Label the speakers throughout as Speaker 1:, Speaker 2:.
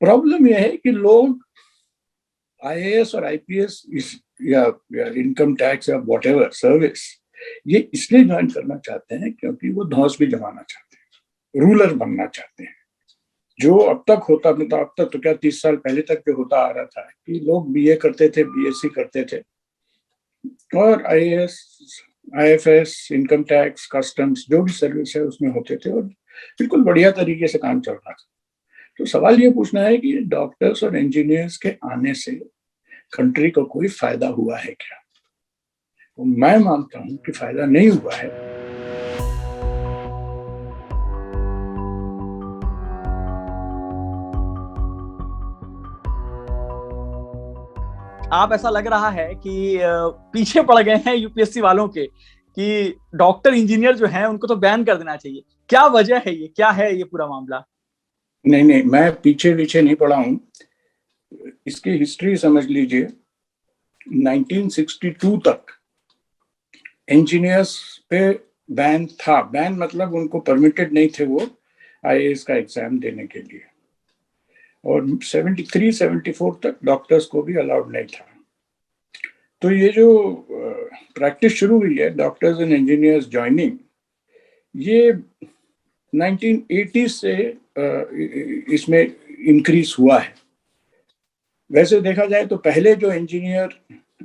Speaker 1: Problem यह है कि लोग आईएएस और आईपीएस या इनकम टैक्स या व्हाटएवर सर्विस ये इसलिए ज्वाइन करना चाहते हैं क्योंकि वो धौंस भी जमाना चाहते हैं, रूलर बनना चाहते हैं। जो अब तक होता, मतलब अब तक तो क्या 30 साल पहले तक जो होता आ रहा था कि लोग बीए करते थे, बीएससी करते थे और IAS, IFS, income tax, customs जो भी सर्विस है उसमें होते थे और बिल्कुल बढ़िया तरीके से काम चल रहा था। तो सवाल ये पूछना है कि डॉक्टर्स और इंजीनियर्स के आने से कंट्री को कोई फायदा हुआ है क्या? तो मैं मानता हूं कि फायदा नहीं हुआ है।
Speaker 2: आप ऐसा लग रहा है कि पीछे पड़ गए हैं यूपीएससी वालों के कि डॉक्टर इंजीनियर जो हैं उनको तो बैन कर देना चाहिए। क्या वजह है, ये क्या है ये पूरा मामला?
Speaker 1: नहीं, मैं पीछे नहीं पड़ा हूं। इसकी हिस्ट्री समझ लीजिए। 1962 तक इंजीनियर्स पे बैन था। बैन मतलब उनको परमिटेड नहीं थे वो आईएएस का एग्जाम देने के लिए, और 73-74 तक डॉक्टर्स को भी अलाउड नहीं था। तो ये जो प्रैक्टिस शुरू हुई है डॉक्टर्स एंड इंजीनियर्स ज्वाइनिंग, ये 1980 से इसमें इंक्रीज हुआ है। वैसे देखा जाए तो पहले जो इंजीनियर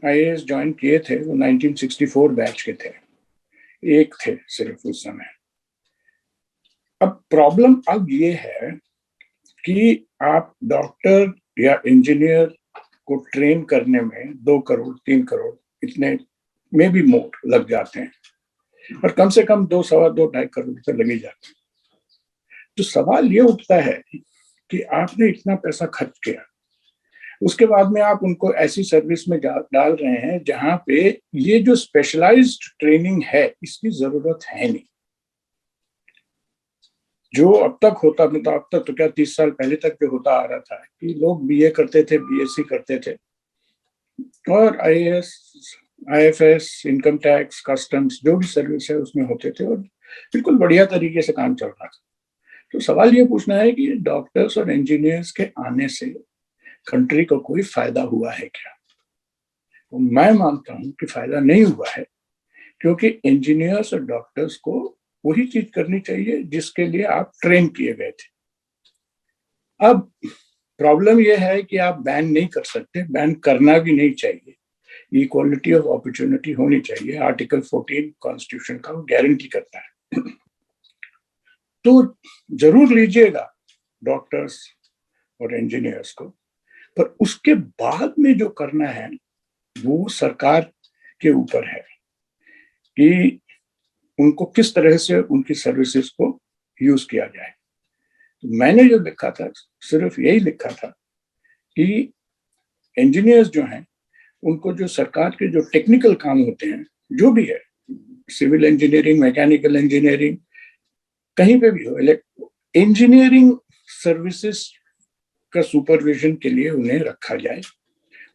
Speaker 1: आईएएस ज्वाइन किए थे वो 1964 बैच के थे, एक थे सिर्फ उस समय। अब प्रॉब्लम अब ये है कि आप डॉक्टर या इंजीनियर को ट्रेन करने में 2 करोड़ 3 करोड़ इतने में भी मोर लग जाते हैं, और कम से कम 2, सवा 2, 2.5 करोड़ तो लगे जाते हैं। तो सवाल ये उठता है कि आपने इतना पैसा खर्च किया, उसके बाद में आप उनको ऐसी सर्विस में डाल रहे हैं जहां पे ये जो स्पेशलाइज्ड ट्रेनिंग है इसकी जरूरत है नहीं। जो अब तक होता, मतलब अब तक तो क्या 30 साल पहले तक जो होता आ रहा था कि लोग बीए करते थे, बीएससी करते थे और IAS, IFS, income tax, customs जो भी सर्विस है उसमें होते थे और बिल्कुल बढ़िया तरीके से काम चल रहा था। तो सवाल ये पूछना है कि डॉक्टर्स और इंजीनियर्स के आने से कंट्री को कोई फायदा हुआ है क्या? तो मैं मानता हूं कि फायदा नहीं हुआ है, क्योंकि इंजीनियर्स और डॉक्टर्स को वही चीज करनी चाहिए जिसके लिए आप ट्रेन किए गए थे। अब प्रॉब्लम यह है कि आप बैन नहीं कर सकते, बैन करना भी नहीं चाहिए। इक्वालिटी ऑफ अपॉर्चुनिटी होनी चाहिए, आर्टिकल 14 कॉन्स्टिट्यूशन का वो गारंटी करता है। तो जरूर लीजिएगा डॉक्टर्स और इंजीनियर्स को, पर उसके बाद में जो करना है वो सरकार के ऊपर है कि उनको किस तरह से उनकी सर्विसेज को यूज किया जाए। तो मैंने जो लिखा था सिर्फ यही लिखा था कि इंजीनियर्स जो हैं उनको जो सरकार के जो टेक्निकल काम होते हैं, जो भी है, सिविल इंजीनियरिंग, मैकेनिकल इंजीनियरिंग, कहीं पे भी हो, इंजीनियरिंग सर्विसेज का सुपरविजन के लिए उन्हें रखा जाए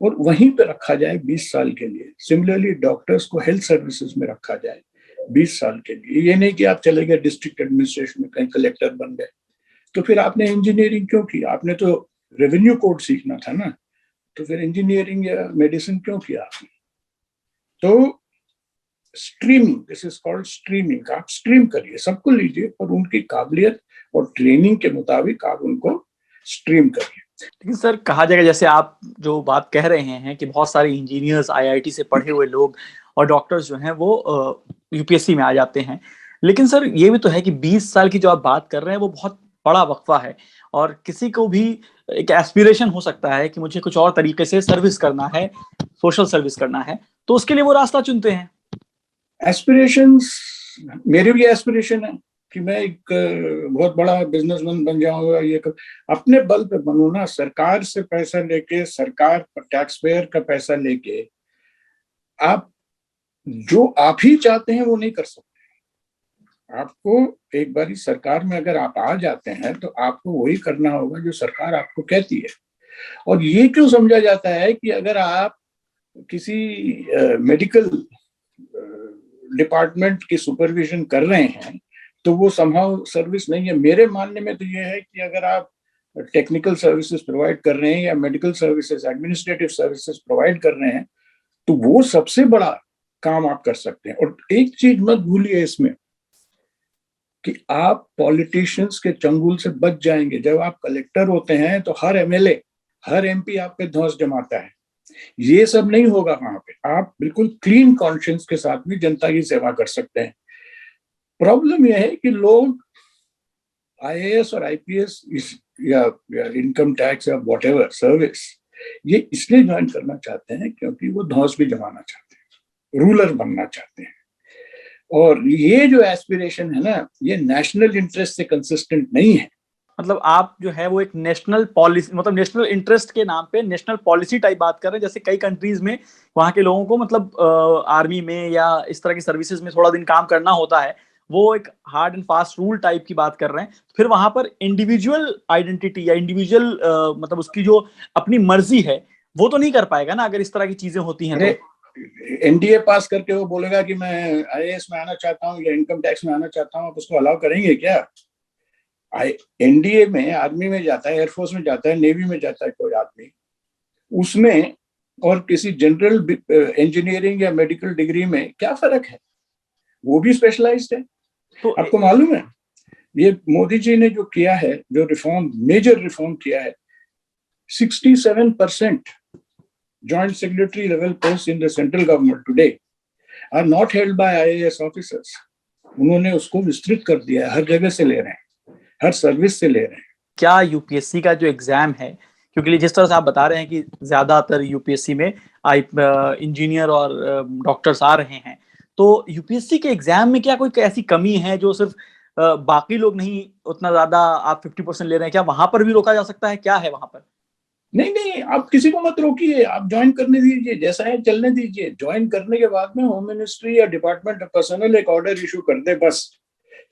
Speaker 1: और वहीं पे रखा जाए 20 साल के लिए। सिमिलरली डॉक्टर्स को हेल्थ सर्विसेज में रखा जाए 20 साल के लिए। ये नहीं कि आप चले गए डिस्ट्रिक्ट एडमिनिस्ट्रेशन में, कहीं कलेक्टर बन गए, तो फिर आपने इंजीनियरिंग क्यों की? आपने तो रेवेन्यू कोड सीखना था ना, तो फिर इंजीनियरिंग या मेडिसिन क्यों किया आपने? तो streaming, this is called streaming. आप स्ट्रीम करिए, सबको लीजिए, पर उनकी काबिलियत और ट्रेनिंग के मुताबिक आप उनको स्ट्रीम करिए।
Speaker 2: लेकिन सर, कहा जाएगा, जैसे आप जो बात कह रहे हैं कि बहुत सारे इंजीनियर्स, आईआईटी से पढ़े हुए लोग और डॉक्टर्स जो हैं वो यूपीएससी में आ जाते हैं, लेकिन सर ये भी तो है कि 20 साल की जो आप बात कर रहे हैं वो बहुत बड़ा वक्फा है, और किसी को भी एक एस्पिरेशन हो सकता है कि मुझे कुछ और तरीके से सर्विस करना है, सोशल सर्विस करना है, तो उसके लिए वो रास्ता चुनते हैं।
Speaker 1: एस्पिरेशंस, मेरे भी एस्पिरेशन है कि मैं एक बहुत बड़ा बिजनेसमैन बन जाऊंगा। ये अपने बल पे बनूं ना, सरकार से पैसा लेके, सरकार टैक्स पेयर का पैसा लेके आप जो आप ही चाहते हैं वो नहीं कर सकते। आपको एक बारी सरकार में अगर आप आ जाते हैं तो आपको वही करना होगा जो सरकार आपको कहती है। और ये क्यों समझा जाता है कि अगर आप किसी मेडिकल डिपार्टमेंट की सुपरविजन कर रहे हैं तो वो समहाउ सर्विस नहीं है? मेरे मानने में तो ये है कि अगर आप टेक्निकल सर्विसेज प्रोवाइड कर रहे हैं या medical services, administrative services provide कर रहे हैं, तो वो सबसे बड़ा काम आप कर सकते हैं। और एक चीज मत भूलिए इसमें कि आप पॉलिटिशियंस के चंगुल से बच जाएंगे। जब आप कलेक्टर होते हैं तो हर एमएलए, हर एमपी आप पे धौंस जमाता है। ये सब नहीं होगा वहां पे। आप बिल्कुल क्लीन कॉन्शियंस के साथ भी जनता की सेवा कर सकते हैं। प्रॉब्लम यह है कि लोग आईएएस और आईपीएस या इनकम टैक्स या व्हाटएवर सर्विस ये इसलिए ज्वाइन करना चाहते हैं क्योंकि वो धौंस भी जमाना चाहते हैं, रूलर बनना चाहते हैं। और ये जो एस्पिरेशन है ना, ये नेशनल इंटरेस्ट से कंसिस्टेंट नहीं है।
Speaker 2: मतलब आप जो है वो एक नेशनल पॉलिसी, मतलब नेशनल इंटरेस्ट के नाम पे नेशनल पॉलिसी टाइप बात कर रहे हैं। जैसे कई कंट्रीज में वहां के लोगों को मतलब आर्मी में या इस तरह की सर्विसेज में थोड़ा दिन काम करना होता है, वो एक hard and fast rule type की बात कर रहे हैं। फिर वहां पर इंडिविजुअल आइडेंटिटी या इंडिविजुअल मतलब उसकी जो अपनी मर्जी है वो तो नहीं कर पाएगा ना, अगर इस तरह की चीजें होती हैं तो।
Speaker 1: एनडीए पास करके वो बोलेगा कि मैं आईएएस में आना चाहता हूँ या इनकम टैक्स में आना चाहता हूँ, आप उसको अलाउ करेंगे क्या? एनडीए में आर्मी में जाता है, एयरफोर्स में जाता है, नेवी में जाता है कोई आदमी, उसमें और किसी जनरल इंजीनियरिंग या मेडिकल डिग्री में क्या फर्क है? वो भी स्पेशलाइज्ड है। तो आपको मालूम है ये मोदी जी ने जो किया है, जो रिफॉर्म, मेजर रिफॉर्म किया है, 67% joint secretary level posts in the central government today are not held by IAS officers. उन्होंने उसको विस्तृत कर दिया है, हर जगह से ले रहे हैं, हर सर्विस से ले रहे हैं।
Speaker 2: क्या यूपीएससी का जो एग्जाम है, क्योंकि जिस तरह से आप बता रहे हैं कि ज्यादातर यूपीएससी में इंजीनियर और डॉक्टर्स आ रहे हैं, तो यूपीएससी के एग्जाम में क्या कोई ऐसी कमी है जो सिर्फ बाकी लोग नहीं उतना ज्यादा आप 50% ले रहे हैं? क्या वहां पर भी रोका जा सकता है? क्या है वहां पर?
Speaker 1: नहीं नहीं, आप किसी को मत रोकिए, आप ज्वाइन करने दीजिए, जैसा है चलने दीजिए। ज्वाइन करने के बाद में होम मिनिस्ट्री या डिपार्टमेंट ऑफ पर्सनल एक ऑर्डर इशू कर दे बस,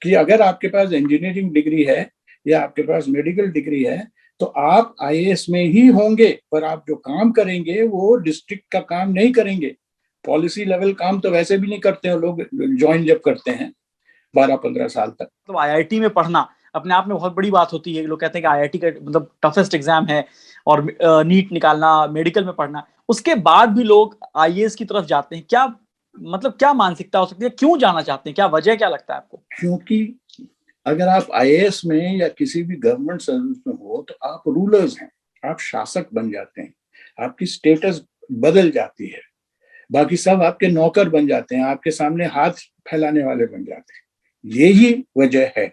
Speaker 1: कि अगर आपके पास इंजीनियरिंग डिग्री है या आपके पास मेडिकल डिग्री है तो आप आईएएस में ही होंगे, पर आप जो काम करेंगे वो डिस्ट्रिक्ट का काम नहीं करेंगे। पॉलिसी लेवल काम तो वैसे भी नहीं करते हैं लोग ज्वाइन जब करते हैं 12-15 साल तक।
Speaker 2: तो आईआईटी में पढ़ना अपने आप में बहुत बड़ी बात होती है। लोग कहते हैं कि आईआईटी का मतलब टफेस्ट एग्जाम है, और नीट निकालना, मेडिकल में पढ़ना, उसके बाद भी लोग आईएएस की तरफ जाते हैं। क्या मतलब क्या मानसिकता हो सकती है, क्यों जाना चाहते हैं, क्या वजह क्या लगता है आपको?
Speaker 1: क्योंकि अगर आप आईएएस में या किसी भी गवर्नमेंट सर्विस में हो तो आप रूलर्स हैं, आप शासक बन जाते हैं, आपकी स्टेटस बदल जाती है, बाकी सब आपके नौकर बन जाते हैं, आपके सामने हाथ फैलाने वाले बन जाते हैं। यही वजह है।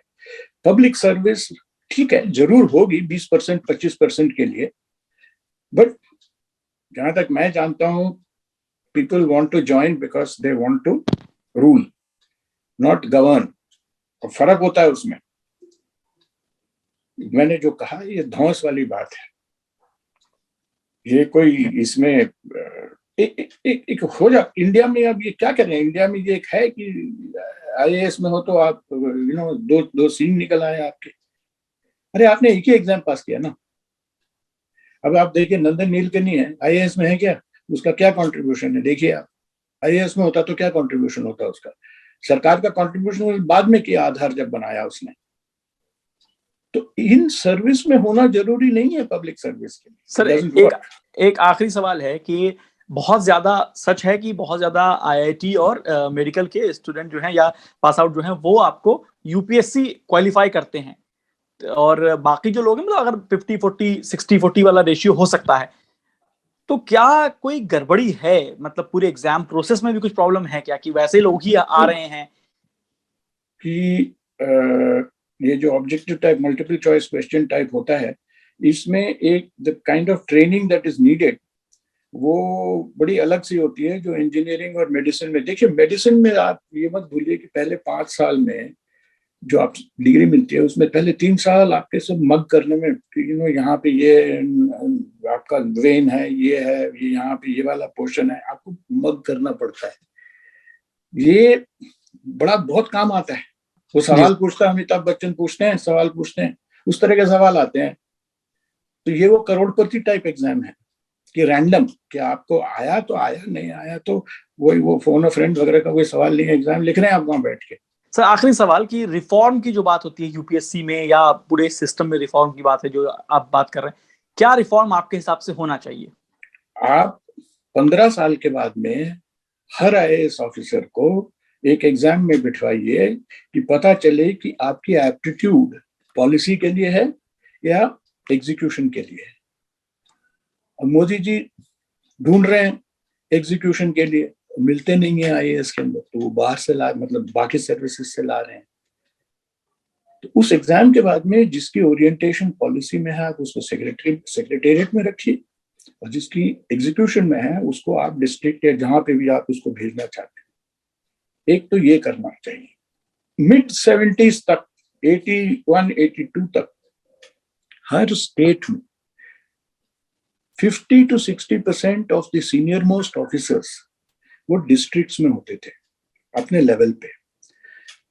Speaker 1: पब्लिक सर्विस ठीक है, जरूर होगी 20% 25% के लिए, बट जहां तक मैं जानता हूं, people want to join because they want to rule, not govern. और फर्क होता है उसमें। मैंने जो कहा ये धौंस वाली बात है, ये कोई इसमें एक हो जा। इंडिया में अब ये क्या करें, इंडिया में ये एक है कि आईएएस में हो तो आप दो सीन निकल आए आपके। अरे आपने एक ही एग्जाम पास किया ना। अब आप देखिए नंदन नीलकनी है, आईएएस में है क्या? उसका क्या कंट्रीब्यूशन है देखिए आप। आईएएस में होता तो क्या कंट्रीब्यूशन होता उसका? सरकार का कंट्रीब्यूशन बाद में किया, आधार जब बनाया उसने। तो इन सर्विस में होना जरूरी नहीं है पब्लिक सर्विस के लिए।
Speaker 2: सर एक आखिरी सवाल है कि बहुत ज्यादा सच है कि बहुत ज्यादा आईआईटी और मेडिकल के स्टूडेंट जो हैं या पास आउट जो हैं वो आपको यूपीएससी क्वालिफाई करते हैं, और बाकी जो लोग हैं मतलब अगर 50-40 60-40 वाला रेशियो हो सकता है, तो क्या कोई गड़बड़ी है? मतलब पूरे एग्जाम प्रोसेस में भी कुछ प्रॉब्लम है क्या, कि वैसे लोग ही आ रहे हैं?
Speaker 1: कि ये जो objective type multiple choice question type होता है, इसमें एक the kind of training that is needed वो बड़ी अलग सी होती है जो इंजीनियरिंग और मेडिसिन में। देखिए मेडिसिन में आप ये मत भूलिए कि पहले 5 साल में जो आप डिग्री मिलती है उसमें पहले 3 साल आपके सब मग करने में, यहाँ पे ये आपका वेन है, ये है, ये यहाँ पे ये वाला पोर्शन है, आपको मग करना पड़ता है। ये बड़ा बहुत काम आता है। वो सवाल पूछता है, अमिताभ बच्चन पूछते हैं, सवाल पूछते हैं, उस तरह के सवाल आते हैं। तो ये वो करोड़पति टाइप एग्जाम है कि रैंडम, कि आपको आया तो आया, नहीं आया तो वही वो फोन अ फ्रेंड वगैरह का कोई सवाल नहीं है, एग्जाम लिख रहे हैं आप वहां बैठ के।
Speaker 2: सर आखिरी सवाल कि रिफॉर्म की जो बात होती है यूपीएससी में या पूरे सिस्टम में रिफॉर्म की बात है जो आप बात कर रहे हैं, क्या रिफॉर्म आपके हिसाब से होना चाहिए?
Speaker 1: आप 15 साल के बाद में हर आईएएस ऑफिसर को एक एग्जाम में बिठवाइए कि पता चले कि आपकी एप्टीट्यूड पॉलिसी के लिए है या एग्जीक्यूशन के लिए है। और मोदी जी ढूंढ रहे हैं एग्जीक्यूशन के लिए, मिलते नहीं है आईएएस के अंदर, तो वो बाहर से ला, मतलब बाकी सर्विसेज से ला रहे हैं। तो उस एग्जाम के बाद में जिसकी ओरिएंटेशन पॉलिसी में है आप उसको सेक्रेटेरिएट में रखिए, और जिसकी एग्जीक्यूशन में है उसको आप डिस्ट्रिक्ट या जहां पे भी आप उसको भेजना चाहते हैं। एक तो ये करना चाहिए। मिड 70s तक, 81, 82 तक हर स्टेट में 50 to 60% of the senior most officers वो डिस्ट्रिक्ट्स में होते थे अपने लेवल पे।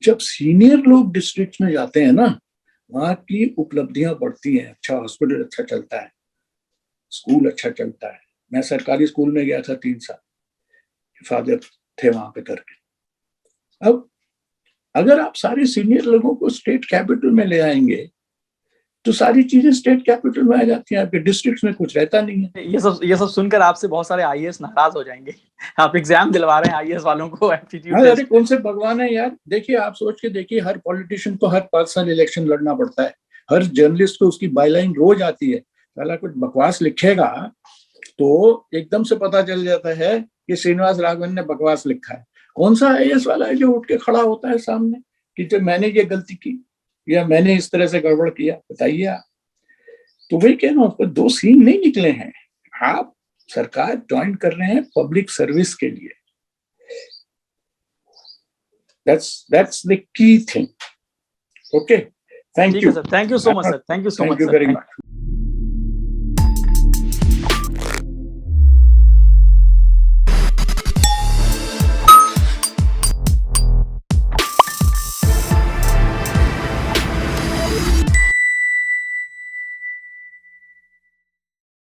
Speaker 1: जब सीनियर लोग डिस्ट्रिक्ट्स में जाते हैं ना, वहां की उपलब्धियां बढ़ती हैं। अच्छा हॉस्पिटल अच्छा चलता है, स्कूल अच्छा चलता है। मैं सरकारी स्कूल में गया था 3 साल, फादर थे वहां पे करके। अब अगर आप सारे सीनियर लोगों को स्टेट कैपिटल में ले आएंगे तो सारी चीजें स्टेट कैपिटल में आ जाती हैं, आपके डिस्ट्रिक्ट्स में कुछ रहता नहीं है।
Speaker 2: ये सब सुनकर आपसे बहुत सारे आईएएस नाराज हो जाएंगे। आप एग्जाम दिलवा रहे हैं आईएएस वालों को एप्टीट्यूड
Speaker 1: अरे
Speaker 2: टेस्ट।
Speaker 1: कौन से भगवान है यार। देखिए आप सोच के देखिए, हर पॉलिटिशियन को हर 5 साल इलेक्शन लड़ना पड़ता है। हर जर्नलिस्ट को उसकी बायलाइन रोज आती है। पहला कुछ बकवास लिखेगा तो एकदम से पता चल जाता है कि श्रीनिवास राघवन ने बकवास लिखा है। कौन सा आईएएस वाला है जो उठ के खड़ा होता है सामने कि जो मैंने ये गलती की या मैंने इस तरह से गड़बड़ किया, बताइए आप। तो वही कह रहा हूं, 2 सीन नहीं निकले हैं। आप सरकार ज्वाइन कर रहे हैं पब्लिक सर्विस के लिए। that's the key thing. Okay, thank you.
Speaker 2: Sir, thank you so much sir, thank you so much
Speaker 1: Thank you
Speaker 2: sir.
Speaker 1: very much.